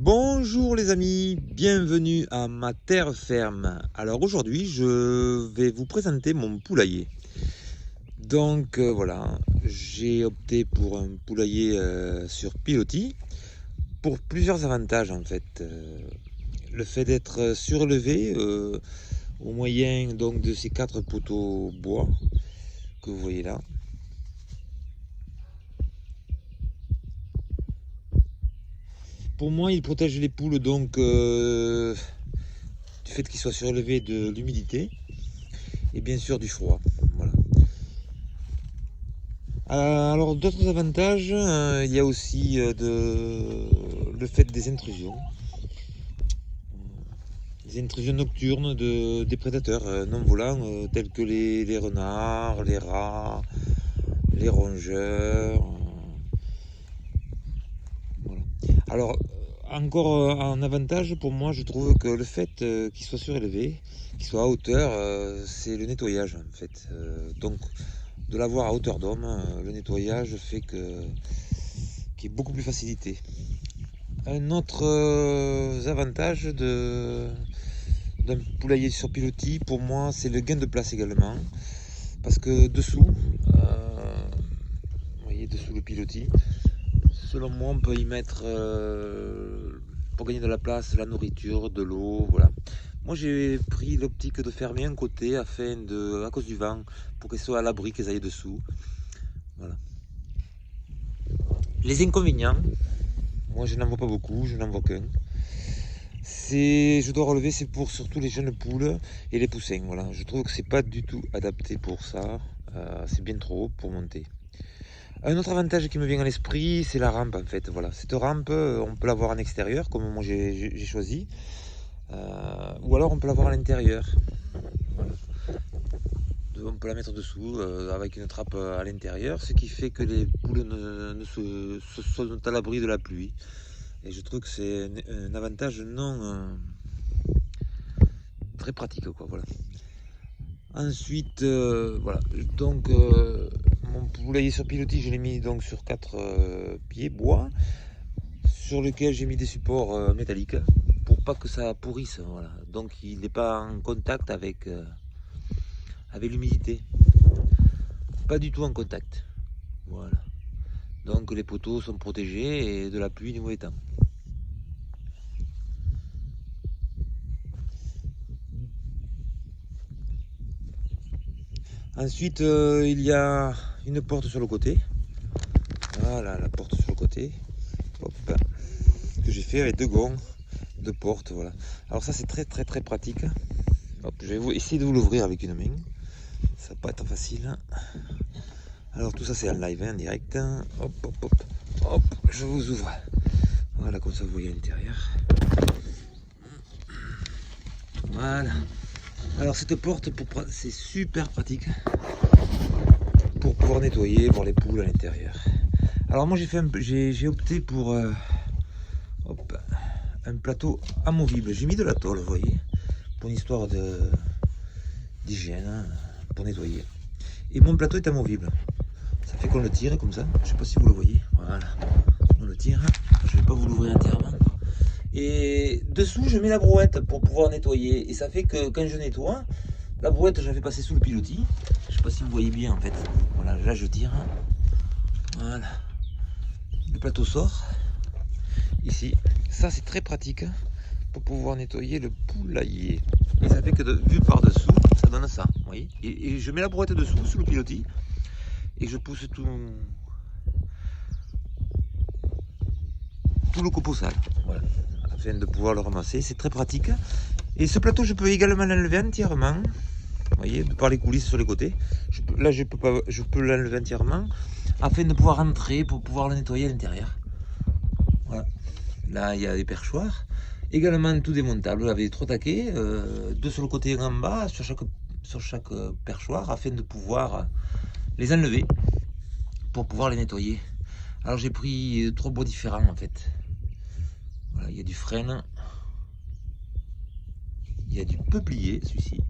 Bonjour les amis, bienvenue à ma terre ferme. Alors aujourd'hui je vais vous présenter mon poulailler. Donc voilà, j'ai opté pour un poulailler sur pilotis pour plusieurs avantages en fait. Le fait d'être surélevé au moyen donc de ces 4 poteaux bois que vous voyez là. Pour moi il protège les poules donc du fait qu'ils soient surélevés de l'humidité et bien sûr du froid. Voilà. Alors d'autres avantages, il y a aussi le fait des intrusions. Des intrusions nocturnes des prédateurs non volants tels que les renards, les rats, les rongeurs. Voilà. Alors encore un avantage pour moi, je trouve que le fait qu'il soit surélevé, qu'il soit à hauteur, c'est le nettoyage en fait. Donc de l'avoir à hauteur d'homme, le nettoyage fait qu'il est beaucoup plus facilité. Un autre avantage d'un poulailler sur pilotis, pour moi, c'est le gain de place également. Parce que dessous, vous voyez, dessous le pilotis, selon moi, on peut y mettre, pour gagner de la place, la nourriture, de l'eau, voilà. Moi, j'ai pris l'optique de fermer un côté à cause du vent, pour qu'elles soient à l'abri, qu'elles aillent dessous. Voilà. Les inconvénients, moi je n'en vois pas beaucoup, je n'en vois qu'un. Je dois relever, c'est pour surtout les jeunes poules et les poussins. Voilà. Je trouve que c'est pas du tout adapté pour ça. C'est bien trop haut pour monter. Un autre avantage qui me vient à l'esprit, c'est la rampe en fait. Voilà. Cette rampe, on peut l'avoir en extérieur, comme moi j'ai choisi. Ou alors on peut l'avoir à l'intérieur. Voilà. On peut la mettre dessous avec une trappe à l'intérieur, ce qui fait que les poules ne sont à l'abri de la pluie. Et je trouve que c'est un avantage non très pratique, quoi. Voilà. Ensuite, voilà. Donc, mon poulailler sur pilotis, je l'ai mis donc sur 4 pieds bois, sur lequel j'ai mis des supports métalliques pour pas que ça pourrisse. Voilà. Donc, il n'est pas en contact avec l'humidité. Pas du tout en contact. Voilà. Donc, les poteaux sont protégés et de la pluie et du mauvais temps. Ensuite, il y a une porte sur le côté. Voilà, la porte sur le côté. Hop, que j'ai fait avec 2 gonds de porte. Voilà. Alors ça, c'est très pratique. Hop, je vais essayer de vous l'ouvrir avec une main. Ça va pas être facile. Alors tout ça, c'est en live, en direct. Hop, hop, hop. Hop, je vous ouvre. Voilà, comme ça, vous voyez à l'intérieur. Voilà. Alors cette porte, c'est super pratique pour pouvoir nettoyer, voir les poules à l'intérieur. Alors moi j'ai opté pour hop, un plateau amovible. J'ai mis de la tôle, vous voyez, pour une histoire d'hygiène, hein, pour nettoyer. Et mon plateau est amovible. Ça fait qu'on le tire comme ça. Je sais pas si vous le voyez. Voilà. On le tire. Je vais pas vous l'ouvrir entièrement. Et dessous, je mets la brouette pour pouvoir nettoyer. Et ça fait que quand je nettoie, la brouette, je la fais passer sous le pilotis. Je sais pas si vous voyez bien en fait. Voilà, là je tire. Voilà. Le plateau sort. Ici. Ça, c'est très pratique pour pouvoir nettoyer le poulailler. Et ça fait que vu par dessous, ça donne ça. Vous voyez, et je mets la brouette dessous, sous le pilotis. Et je pousse tout le copeau sale. Voilà. Afin de pouvoir le ramasser. C'est très pratique. Et ce plateau, je peux également l'enlever entièrement. Vous voyez, par les coulisses sur les côtés. Là, je peux l'enlever entièrement afin de pouvoir rentrer pour pouvoir le nettoyer à l'intérieur. Voilà. Là, il y a des perchoirs. Également tout démontable avec 3 taquets, 2 sur le côté et en bas, sur chaque perchoir, afin de pouvoir les enlever pour pouvoir les nettoyer. Alors j'ai pris 3 bois différents en fait. Voilà, il y a du frêne, il y a du peuplier, celui-ci,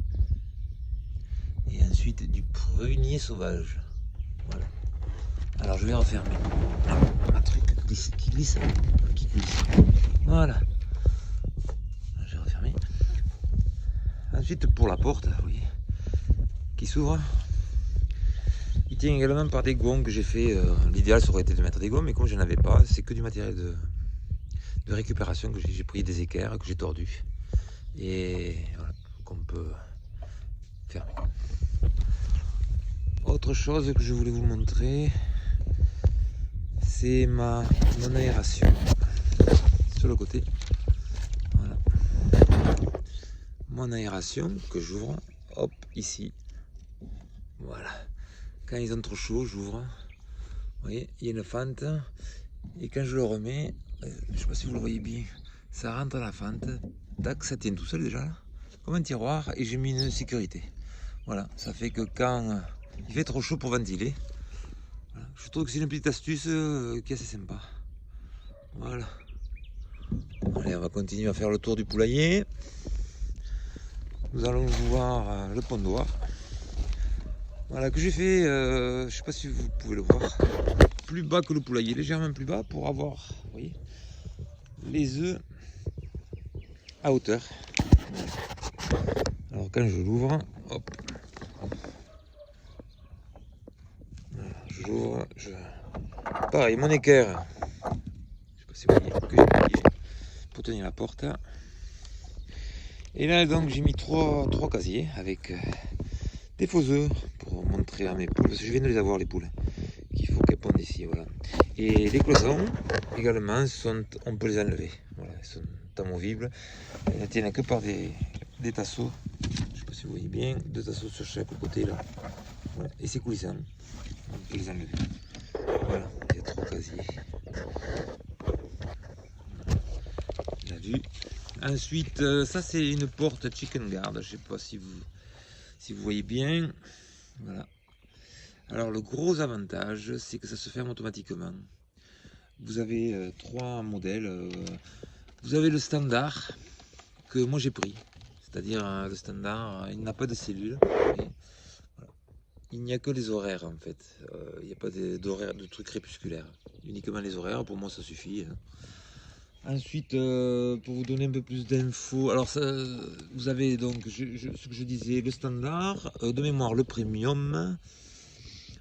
et ensuite du prunier sauvage. Voilà. Alors je vais refermer. Un truc qui glisse. Voilà. Voilà. J'ai refermé. Ensuite, pour la porte, vous voyez, qui s'ouvre. Il tient également par des gonds que j'ai fait. L'idéal, ça aurait été de mettre des gonds, mais comme je n'en avais pas, c'est que du matériel de récupération que j'ai pris des équerres, que j'ai tordu. Et voilà, qu'on peut fermer. Autre chose que je voulais vous montrer, c'est mon aération sur le côté. Voilà. Mon aération que j'ouvre, hop, ici. Voilà. Quand ils ont trop chaud, j'ouvre. Vous voyez, il y a une fente. Et quand je le remets, je ne sais pas si vous le voyez bien, ça rentre dans la fente. Tac, ça tient tout seul déjà, là, comme un tiroir. Et j'ai mis une sécurité. Voilà, ça fait que quand il fait trop chaud pour ventiler, voilà, je trouve que c'est une petite astuce qui est assez sympa. Voilà. Allez, on va continuer à faire le tour du poulailler. Nous allons voir le pondoir. Voilà, que j'ai fait, je ne sais pas si vous pouvez le voir, plus bas que le poulailler, légèrement plus bas pour avoir, vous voyez, les œufs à hauteur. Alors quand je l'ouvre, hop, voilà, je l'ouvre, pareil, mon équerre, je sais pas si vous voyez, que j'ai plié pour tenir la porte. Et là donc j'ai mis trois casiers avec des faux œufs pour montrer à mes poules, parce que je viens de les avoir les poules, qu'il faut qu'elles pondent ici, voilà. Et les cloisons également, on peut les enlever, voilà, elles sont amovibles, elles ne tiennent que par des tasseaux, je ne sais pas si vous voyez bien, 2 tasseaux sur chaque côté là, voilà. Et c'est coulissant, on peut les enlever, voilà, il y a 3 casiers, on a vu. Ensuite, ça c'est une porte chicken guard, je ne sais pas si vous voyez bien, voilà. Alors le gros avantage, c'est que ça se ferme automatiquement. Vous avez 3 modèles. Vous avez le standard que moi j'ai pris. C'est-à-dire le standard, il n'a pas de cellules. Voilà. Il n'y a que les horaires en fait. Il n'y a pas d'horaires, de trucs crépusculaires. Uniquement les horaires, pour moi ça suffit. Ensuite, pour vous donner un peu plus d'infos, alors ça, vous avez donc ce que je disais, le standard, de mémoire le premium.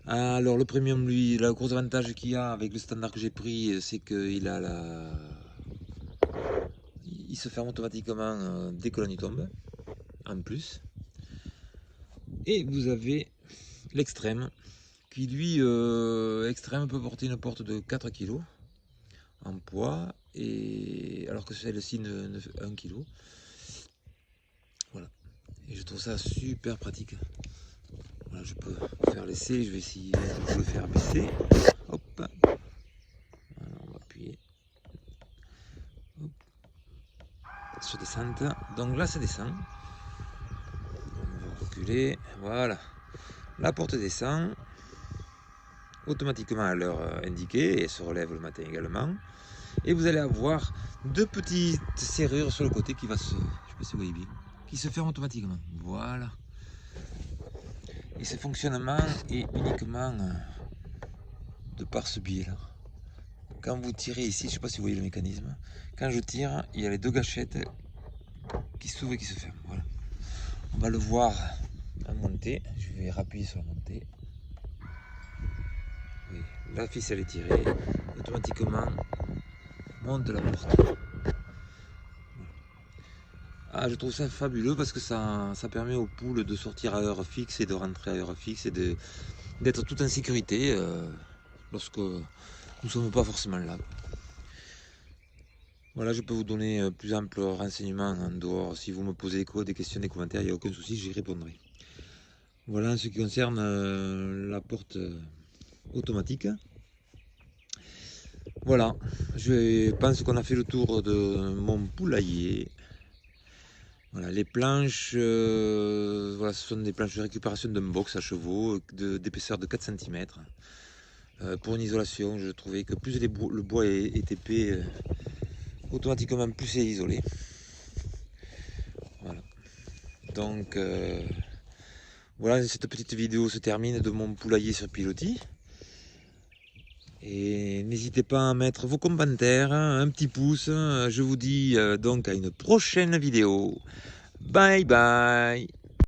Alors le premium, lui, le gros avantage qu'il y a avec le standard que j'ai pris, c'est qu'il a il se ferme automatiquement dès que la nuit tombe, en plus. Et vous avez l'extrême, qui lui, extrême peut porter une porte de 4 kg en poids, et alors que celle-ci ne fait 1 kg. Voilà. Et je trouve ça super pratique. Voilà, je peux faire l'essai, je vais essayer de le faire baisser. Hop. Voilà, on va appuyer. Hop. Sur descente. Donc là, ça descend. On va reculer. Voilà. La porte descend automatiquement à l'heure indiquée et se relève le matin également. Et vous allez avoir 2 petites serrures sur le côté qui va se, je sais pas si vous voyez bien, qui se ferment automatiquement. Voilà. Et ce fonctionnement est uniquement de par ce biais-là. Quand vous tirez ici, je ne sais pas si vous voyez le mécanisme, quand je tire, il y a les 2 gâchettes qui s'ouvrent et qui se ferment. Voilà. On va le voir en montée. Je vais appuyer sur la montée. Oui, la ficelle est tirée, automatiquement monte la porte. Voilà. Ah, je trouve ça fabuleux parce que ça permet aux poules de sortir à heure fixe et de rentrer à heure fixe et d'être tout en sécurité lorsque nous ne sommes pas forcément là. Voilà, je peux vous donner plus ample renseignements en dehors. Si vous me posez des questions, des commentaires, il n'y a aucun souci, j'y répondrai. Voilà en ce qui concerne la porte automatique. Voilà, je pense qu'on a fait le tour de mon poulailler. Voilà, les planches, voilà, ce sont des planches de récupération d'un box à chevaux d'épaisseur de 4 cm. Pour une isolation, je trouvais que plus le bois est épais, automatiquement plus c'est isolé. Voilà. Donc voilà, cette petite vidéo se termine de mon poulailler sur pilotis. Et n'hésitez pas à mettre vos commentaires, un petit pouce. Je vous dis donc à une prochaine vidéo. Bye bye.